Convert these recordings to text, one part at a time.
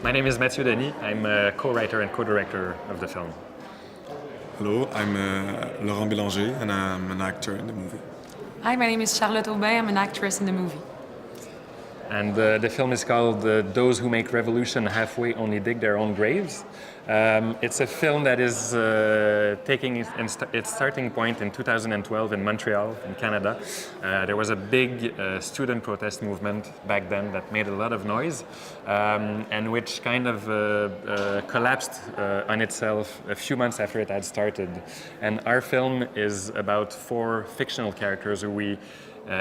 My name is Mathieu Denis. I'm a co-writer and co-director of the film. Hello, I'm Laurent Belanger and I'm an actor in the movie. Hi, my name is Charlotte Aubin. I'm an actress in the movie. And the film is called Those Who Make Revolution Halfway Only Dig Their Own Graves. It's a film that is taking its starting point in 2012 in Montreal, in Canada. There was a big student protest movement back then that made a lot of noise and which kind of collapsed on itself a few months after it had started. And our film is about 4 fictional characters who we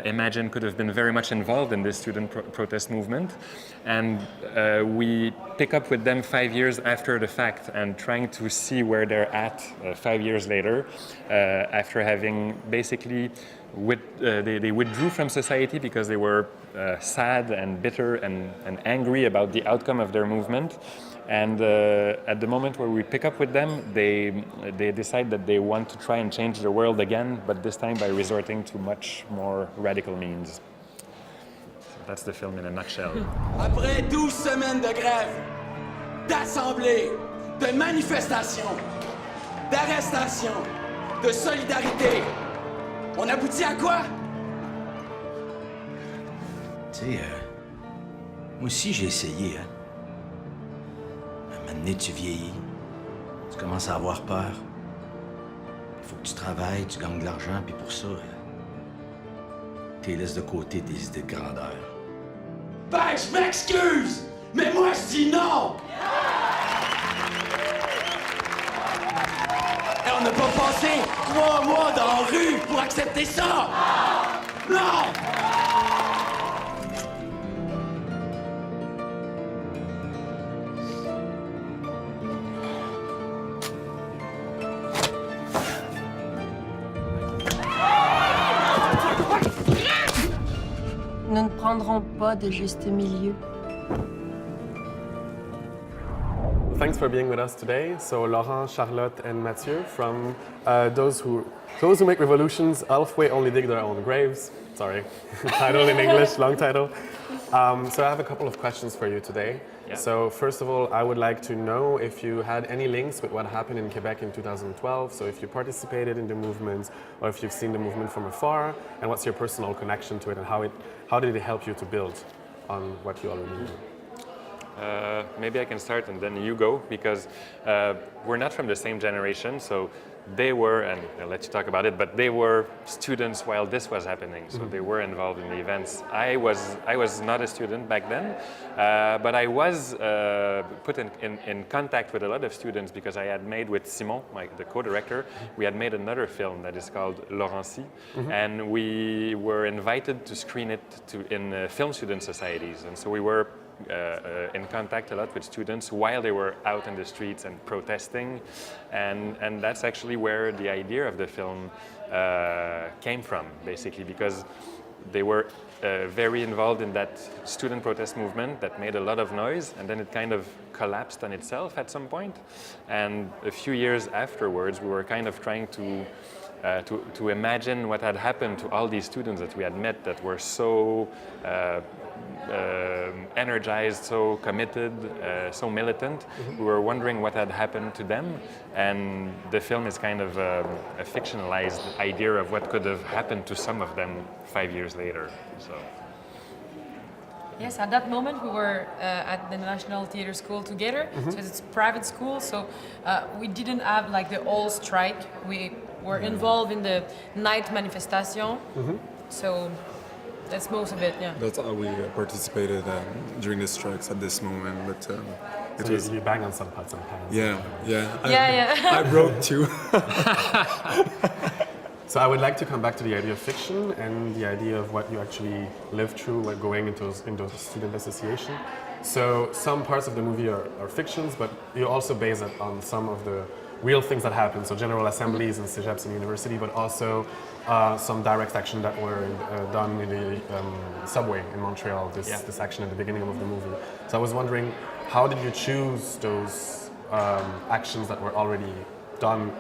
imagine could have been very much involved in this student protest movement, and we pick up with them 5 years after the fact and trying to see where they're at 5 years later, after having basically they withdrew from society because they were sad and bitter and angry about the outcome of their movement. And at the moment where we pick up with them, they decide that they want to try and change the world again, but this time by resorting to much more radical means. So that's the film in a nutshell. Après 12 semaines de grève, d'assemblées, de manifestations, d'arrestations, de solidarité, on aboutit à quoi? Tu sais, moi aussi j'ai essayé, hein. À un moment donné, tu vieillis, tu commences à avoir peur. Il faut que tu travailles, tu gagnes de l'argent, puis pour ça, tu laisses de côté tes idées de grandeur. Ben, je m'excuse, mais moi je dis non! Et on n'a pas passé 3 mois dans la rue pour accepter ça! Non! Nous ne prendrons pas de juste milieu. Thanks for being with us today. So Laurent, Charlotte, and Mathieu from those who make revolutions halfway only dig their own graves. Sorry, title in English, long title. So I have a couple of questions for you today. Yeah. So first of all, I would like to know if you had any links with what happened in Quebec in 2012. So if you participated in the movement, or if you've seen the movement from afar, and what's your personal connection to it, and how did it help you to build on what you already knew? Maybe I can start and then you go, because we're not from the same generation, so they were, and I'll let you talk about it, but they were students while this was happening, so they were involved in the events. I was not a student back then, but I was put in contact with a lot of students because I had made with Simon, the co-director, we had made another film that is called Laurent, and we were invited to screen it in film student societies, and so we were in contact a lot with students while they were out in the streets and protesting, and that's actually where the idea of the film came from, basically, because they were very involved in that student protest movement that made a lot of noise, and then it kind of collapsed on itself at some point. And a few years afterwards, we were kind of trying to imagine what had happened to all these students that we had met that were so energized, so committed, so militant. We were wondering what had happened to them, and the film is kind of a fictionalized idea of what could have happened to some of them 5 years later. So. Yes, at that moment we were at the National Theatre School together. So it's a private school, so we didn't have like the whole strike. We were involved in the night manifestation. So that's most of it, yeah. That's how we participated during the strikes at this moment, but So you bang on some pots and pans. Yeah. I broke 2. So I would like to come back to the idea of fiction and the idea of what you actually lived through when going into a student association. So some parts of the movie are fictions, but you also base it on some of the real things that happen. So general assemblies and CEGEPs in university, but also some direct action that were done in the subway in Montreal, this action at the beginning of the movie. So I was wondering, how did you choose those actions that were already done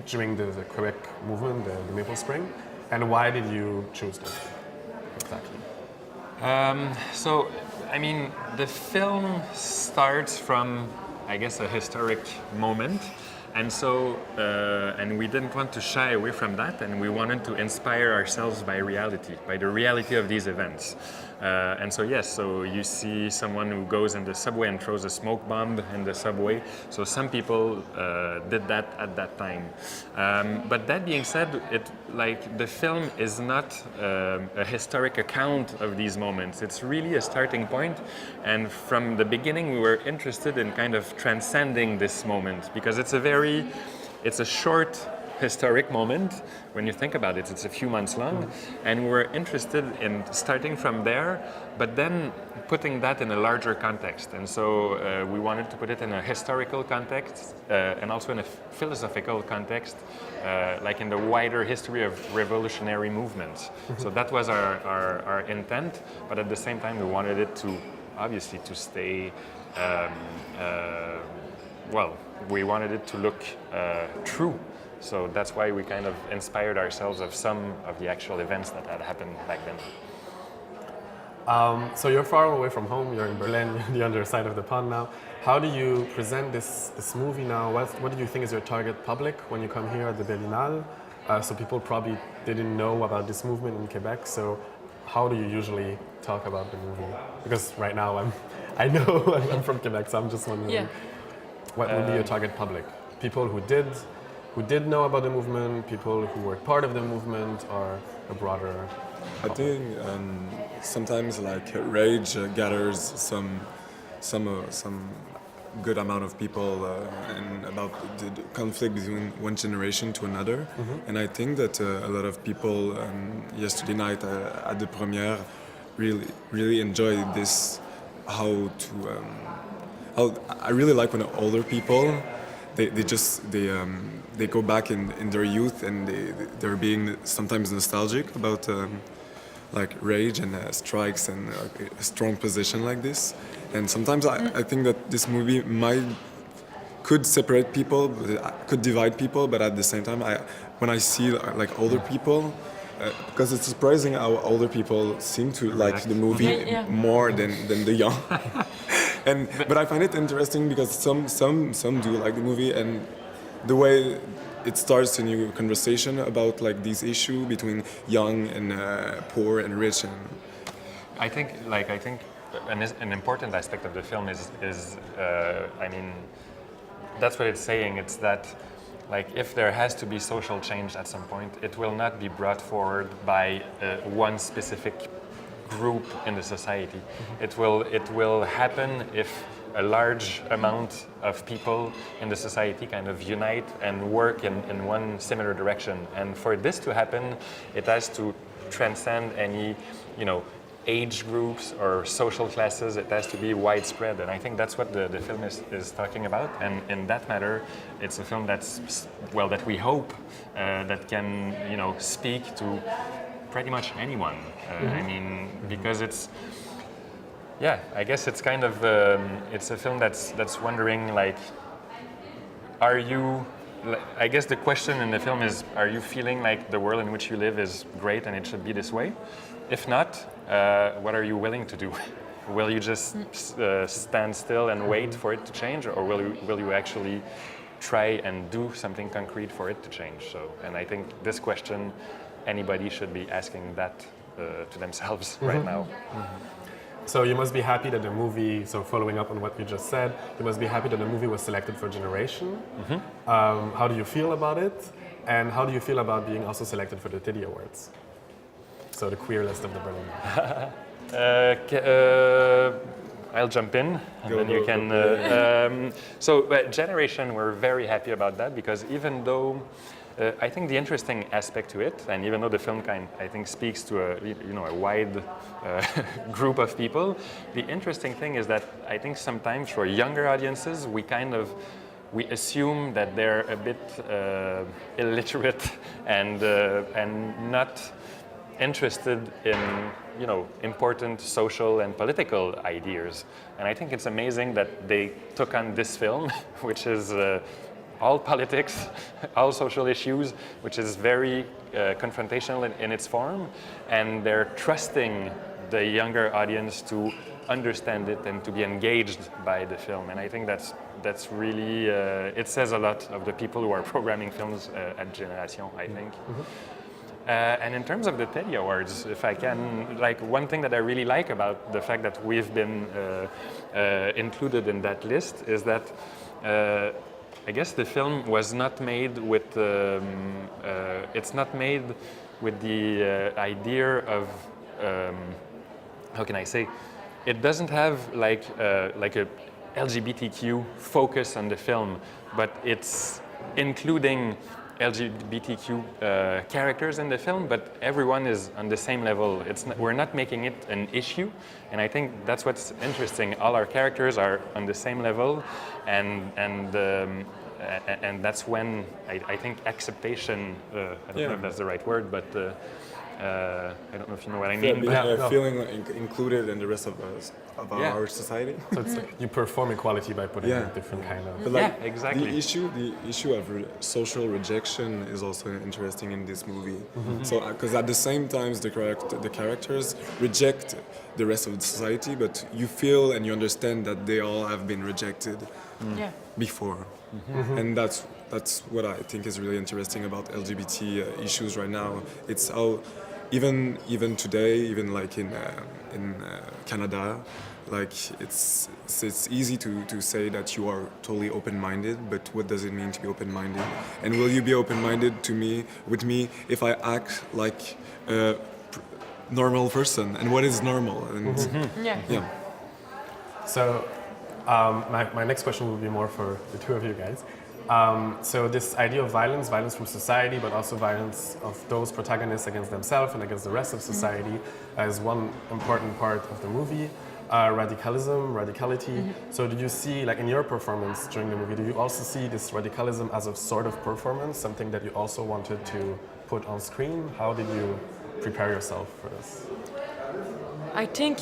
during the Quebec movement, the Maple Spring, and why did you choose them exactly? So I mean, the film starts from, I guess, a historic moment. And so, and we didn't want to shy away from that, and we wanted to inspire ourselves by reality, by the reality of these events. And so yes, so you see someone who goes in the subway and throws a smoke bomb in the subway. So some people did that at that time. But that being said, the film is not a historic account of these moments. It's really a starting point. And from the beginning, we were interested in kind of transcending this moment because it's a short historic moment. When you think about it, it's a few months long, and we're interested in starting from there, but then putting that in a larger context. And so we wanted to put it in a historical context and also in a philosophical context, like in the wider history of revolutionary movements. So that was our intent, but at the same time we wanted it to, obviously, to stay we wanted it to look true. So that's why we kind of inspired ourselves of some of the actual events that had happened back then. So you're far away from home, you're in Berlin, you're on the other side of the pond now. How do you present this movie now? What do you think is your target public when you come here at the Berlinale? So people probably didn't know about this movement in Quebec, so how do you usually talk about the movie? Because right now I know I'm from Quebec, so I'm just wondering, what would be your target public? People who did know about the movement, people who were part of the movement, or a broader I think sometimes like rage gathers some good amount of people and about the conflict between one generation to another. And I think that a lot of people yesterday night at the premiere really enjoyed this. How I really like when older people they go back in their youth and they're being sometimes nostalgic about like rage and strikes and a strong position like this. And sometimes I think that this movie could separate people, could divide people, but at the same time, when I see like older people, because it's surprising how older people seem to like the movie more than the young. But I find it interesting because some do like the movie, and the way it starts a new conversation about like this issue between young and poor and rich. And I think an important aspect of the film is I mean, that's what it's saying. It's that like if there has to be social change at some point, it will not be brought forward by one specific group in the society. It will happen if a large amount of people in the society kind of unite and work in one similar direction. And for this to happen, it has to transcend any, age groups or social classes. It has to be widespread, and I think that's what the film is talking about. And in that matter, it's a film that we hope that can speak to pretty much anyone. I mean, because I guess it's kind of it's a film that's wondering like, I guess the question in the film is, are you feeling like the world in which you live is great and it should be this way? If not, what are you willing to do? Will you just stand still and wait for it to change, or will you actually try and do something concrete for it to change? And I think this question, anybody should be asking that to themselves right now. So you must be happy that the movie, so following up on what you just said, you must be happy that the movie was selected for Generation. How do you feel about it? And how do you feel about being also selected for the Teddy Awards? So the queer list of the Berlin. I'll jump in, and then you can. Generation, we're very happy about that, because even though I think the interesting aspect to it, and even though the film I think speaks to a wide group of people, the interesting thing is that I think sometimes for younger audiences we assume that they're a bit illiterate and not interested in important social and political ideas. And I think it's amazing that they took on this film, which is all politics, all social issues, which is very confrontational in its form, and they're trusting the younger audience to understand it and to be engaged by the film. And I think that's really, it says a lot of the people who are programming films at Génération, I think. And in terms of the Teddy Awards, if I can, like one thing that I really like about the fact that we've been included in that list is that I guess the film was not made with, it's not made with the idea of, how can I say, it doesn't have like a LGBTQ focus on the film, but it's including LGBTQ characters in the film, but everyone is on the same level. We're not making it an issue, and I think that's what's interesting. All our characters are on the same level, and that's when I think acceptation. I don't know if that's the right word, but I don't know if you know what I mean. Feeling included in the rest of our society. So it's like you perform equality by putting a different kind of. But like, exactly. The issue of social rejection is also interesting in this movie. So, because at the same time, the characters reject the rest of the society, but you feel and you understand that they all have been rejected before, and that's what I think is really interesting about LGBT issues right now. It's how even today, even like in Canada, like it's easy to say that you are totally open-minded, but what does it mean to be open-minded? And will you be open-minded with me if I act like a normal person? And what is normal? And So my next question will be more for the two of you guys. So this idea of violence from society, but also violence of those protagonists against themselves and against the rest of society is one important part of the movie. Radicalism, radicality. So did you see, like in your performance during the movie, do you also see this radicalism as a sort of performance, something that you also wanted to put on screen? How did you prepare yourself for this? I think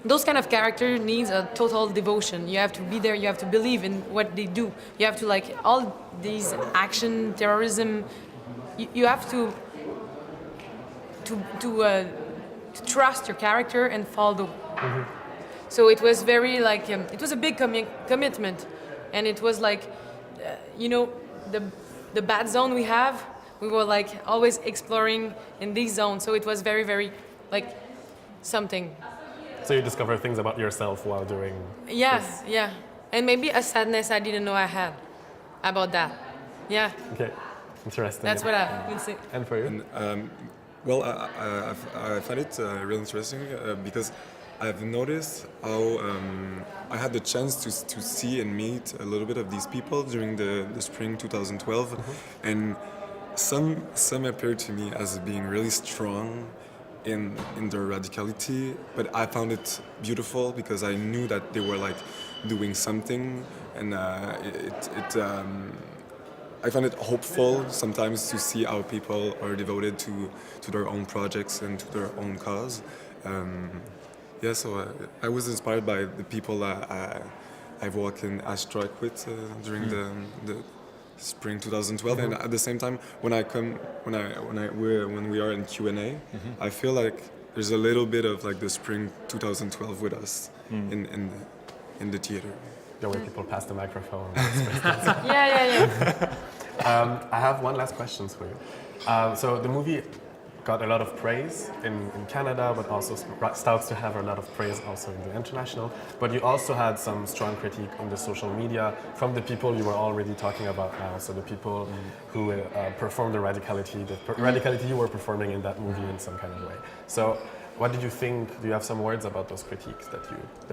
those kind of characters needs a total devotion. You have to be there. You have to believe in what they do. You have to like all these action, terrorism. You have to trust your character and follow. So it was very like it was a big commitment, and it was like the bad zone we have. We were like always exploring in these zones. So it was very, very like something. So you discover things about yourself while doing this. Yeah. And maybe a sadness I didn't know I had about that. Yeah. Okay, interesting. That's what I would say. And for you? Well, I find it really interesting because I've noticed how I had the chance to see and meet a little bit of these people during the spring 2012, and some appeared to me as being really strong in their radicality, but I found it beautiful because I knew that they were like doing something, and I find it hopeful sometimes to see how people are devoted to their own projects and to their own cause. So I was inspired by the people I've worked in Astrike with during the spring 2012, and at the same time when we are in Q&A, I feel like there's a little bit of like the spring 2012 with us in the theater. The way people pass the microphone. Yeah. I have one last question for you. So the movie got a lot of praise in Canada, but also starts to have a lot of praise also in the international. But you also had some strong critique on the social media from the people you were already talking about now. So the people who performed the radicality you were performing in that movie in some kind of way. So what did you think? Do you have some words about those critiques that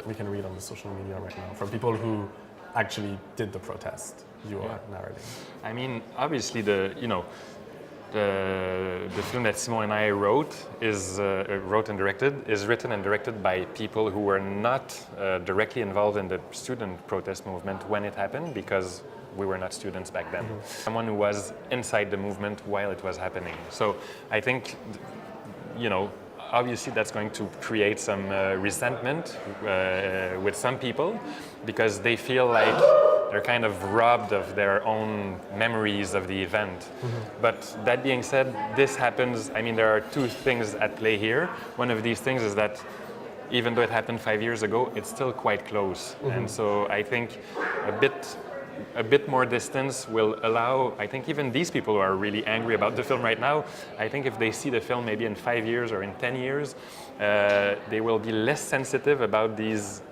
we can read on the social media right now from people who actually did the protest you are narrating? I mean, obviously the film that Simon and I wrote and directed is written and directed by people who were not directly involved in the student protest movement when it happened, because we were not students back then. Someone who was inside the movement while it was happening. So I think, obviously that's going to create some resentment with some people, because they feel like they're kind of robbed of their own memories of the event. But that being said, this happens, I mean, there are two things at play here. One of these things is that even though it happened 5 years ago, it's still quite close. And so I think a bit more distance will allow, I think even these people who are really angry about the film right now, I think if they see the film maybe in 5 years or in 10 years, they will be less sensitive about these,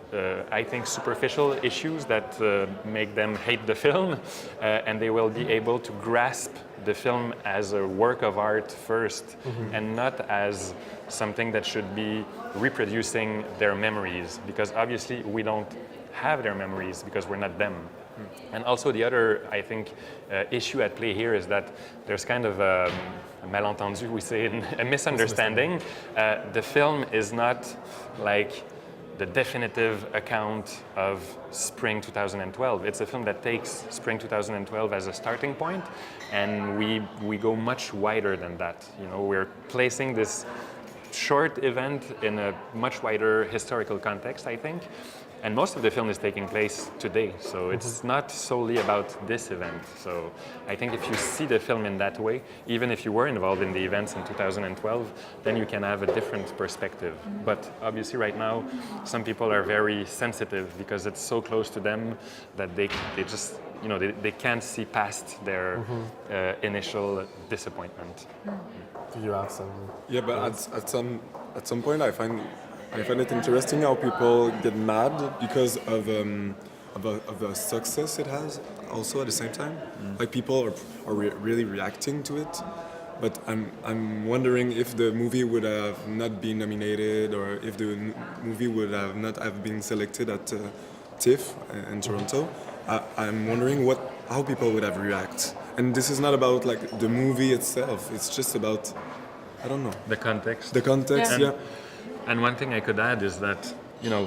I think, superficial issues that make them hate the film, and they will be able to grasp the film as a work of art first, and not as something that should be reproducing their memories, because obviously we don't have their memories because we're not them. And also the other, I think, issue at play here is that there's kind of a malentendu, we say, a misunderstanding. The film is not like the definitive account of spring 2012. It's a film that takes spring 2012 as a starting point, and we go much wider than that. You know, we're placing this short event in a much wider historical context, I think. And most of the film is taking place today, so it's not solely about this event. So I think if you see the film in that way, even if you were involved in the events in 2012, then you can have a different perspective. But obviously right now, some people are very sensitive because it's so close to them that they just, you know, they can't see past their initial disappointment. Do you have some? Yeah, but at some point I find it interesting how people get mad because of the success it has. Also at the same time, like people are really reacting to it. But I'm wondering if the movie would have not been nominated, or if the movie would have not have been selected at TIFF in Toronto. I'm wondering how people would have reacted. And this is not about like the movie itself. It's just about, I don't know, The context. the context. Yeah. And one thing I could add is that, you know,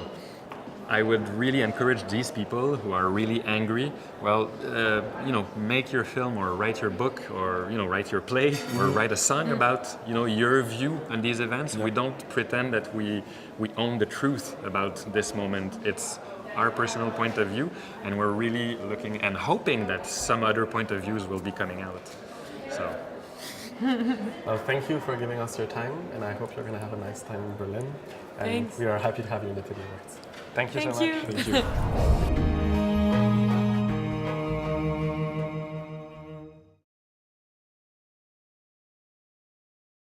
I would really encourage these people who are really angry, well, you know, make your film or write your book or, you know, write your play or write a song about, you know, your view on these events. We don't pretend that we own the truth about this moment. It's our personal point of view, and we're really looking and hoping that some other point of views will be coming out. So. Well, thank you for giving us your time, and I hope you're going to have a nice time in Berlin. And Thanks. we are happy to have you in the Teddy Awards. Thank you so much. Thank you. Thank you.